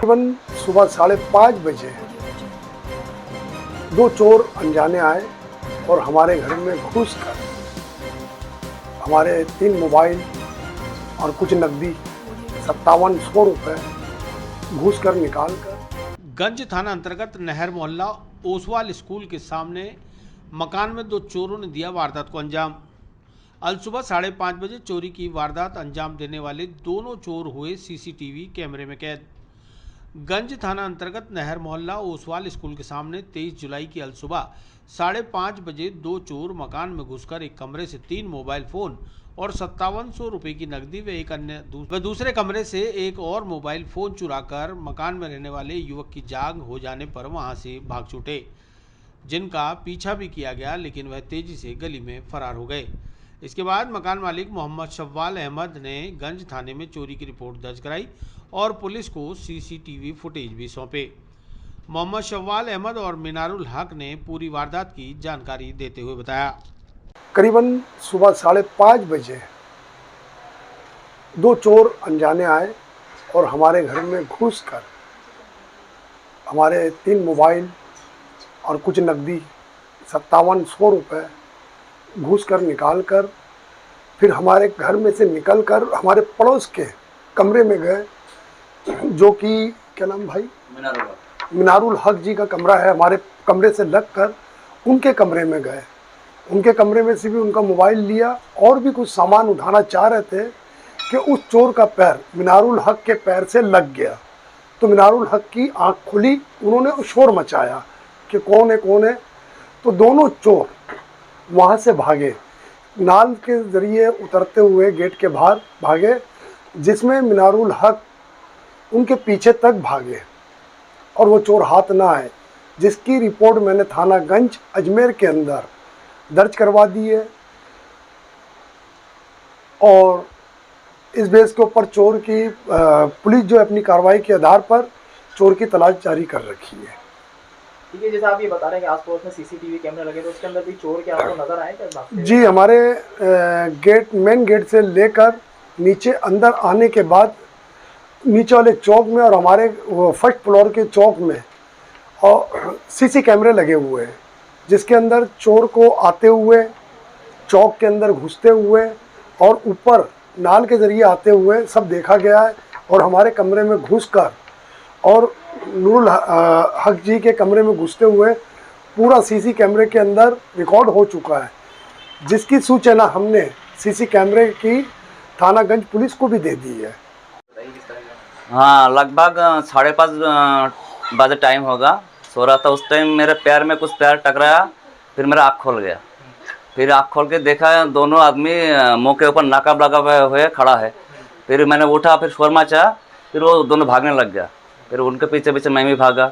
तकरीबन सुबह 5:30 बजे दो चोर अनजाने आए और हमारे घर में घुसकर हमारे 3 मोबाइल और कुछ नकदी 5700 रुपये घुसकर निकाल कर। गंज थाना अंतर्गत नहर मोहल्ला ओसवाल स्कूल के सामने मकान में दो चोरों ने दिया वारदात को अंजाम। अल सुबह 5:30 बजे चोरी की वारदात अंजाम देने वाले दोनों चोर हुए सीसीटीवी कैमरे में कैद। गंज थाना अंतर्गत नहर मोहल्ला ओसवाल स्कूल के सामने 23 जुलाई की अल सुबह 5:30 बजे दो चोर मकान में घुसकर एक कमरे से 3 मोबाइल फोन और 5700 रुपये की नकदी व दूसरे कमरे से एक और मोबाइल फोन चुराकर मकान में रहने वाले युवक की जाग हो जाने पर वहां से भाग छूटे, जिनका पीछा भी किया गया लेकिन वह तेजी से गली में फरार हो गए। इसके बाद मकान मालिक मोहम्मद शव्वाल अहमद ने गंज थाने में चोरी की रिपोर्ट दर्ज कराई और पुलिस को सीसीटीवी फुटेज भी सौंपे। मोहम्मद शव्वाल अहमद और मिनारुल हक ने पूरी वारदात की जानकारी देते हुए बताया। करीबन सुबह 5:30 बजे दो चोर अनजाने आए और हमारे घर में घुसकर हमारे 3 मोबाइल और कुछ नकदी 5700 रुपये घुसकर निकाल कर फिर हमारे घर में से निकलकर हमारे पड़ोस के कमरे में गए, जो कि क्या नाम भाई मिनारुल हक जी का कमरा है। हमारे कमरे से लगकर उनके कमरे में गए, उनके कमरे में से भी उनका मोबाइल लिया और भी कुछ सामान उठाना चाह रहे थे कि उस चोर का पैर मिनारुल हक के पैर से लग गया। तो मिनारुल हक की आंख खुली, उन्होंने शोर मचाया कि कौन है कौन है। तो दोनों चोर वहाँ से भागे, नाल के ज़रिए उतरते हुए गेट के बाहर भागे, जिसमें मिनारुल हक उनके पीछे तक भागे और वो चोर हाथ ना आए, जिसकी रिपोर्ट मैंने थाना गंज अजमेर के अंदर दर्ज करवा दी है और इस बेस के ऊपर चोर की पुलिस जो अपनी कार्रवाई के आधार पर चोर की तलाश जारी कर रखी है। ठीक है, जैसा आप ये बता रहे हैं कि आसपास में सीसीटीवी कैमरे लगे, तो उसके अंदर भी चोर क्या आपको नजर आए क्या? जी, हमारे मेन गेट से लेकर नीचे अंदर आने के बाद नीचे वाले चौक में और हमारे फर्स्ट फ्लोर के चौक में और सीसी कैमरे लगे हुए हैं, जिसके अंदर चोर को आते हुए चौक के अंदर घुसते हुए और ऊपर नाल के ज़रिए आते हुए सब देखा गया है। और हमारे कमरे में घुसकर और नूरुल हक जी के कमरे में घुसते हुए पूरा सीसी कैमरे के अंदर रिकॉर्ड हो चुका है, जिसकी सूचना हमने सीसी कैमरे की थानागंज पुलिस को भी दे दी है। हाँ, लगभग 5:30 बजे टाइम होगा, सो रहा था। उस टाइम मेरे पैर में कुछ पैर टकराया, फिर मेरा आँख खोल गया। फिर आँख खोल के देखा दोनों आदमी मुँह के ऊपर नकाब लगा हुए खड़ा है। फिर मैंने उठा, फिर शोर मचा, फिर वो दोनों भागने लग गया। फिर उनके पीछे पीछे मैं भी भागा,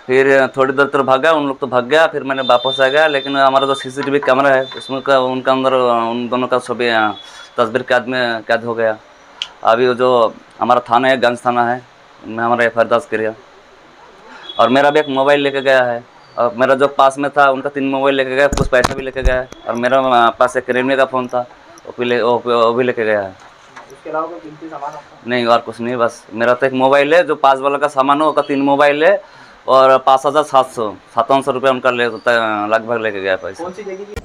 फिर थोड़ी देर तक भागा, उन लोग तो भाग गया। फिर मैंने वापस आ गया, लेकिन हमारा जो सीसीटीवी कैमरा है उसमें उनका अंदर उन दोनों का छवि तस्वीर कैद हो गया। अभी जो हमारा थाना है गंज थाना है, उनमें हमारा FIR दर्ज किया और मेरा भी एक मोबाइल लेके गया है और मेरा जो पास में था उनका 3 मोबाइल लेके गया, कुछ पैसा भी लेके गया है और मेरा पास एक रेडमी का फ़ोन था, वो भी लेके गया है। उसके अलावा कोई कीमती सामान नहीं, और कुछ नहीं, बस मेरा तो एक मोबाइल है जो पास वाला का सामान हो, उसका 3 मोबाइल है और 5700 रुपये उनका लगभग लेके गया पैसा। कौन सी जगह की?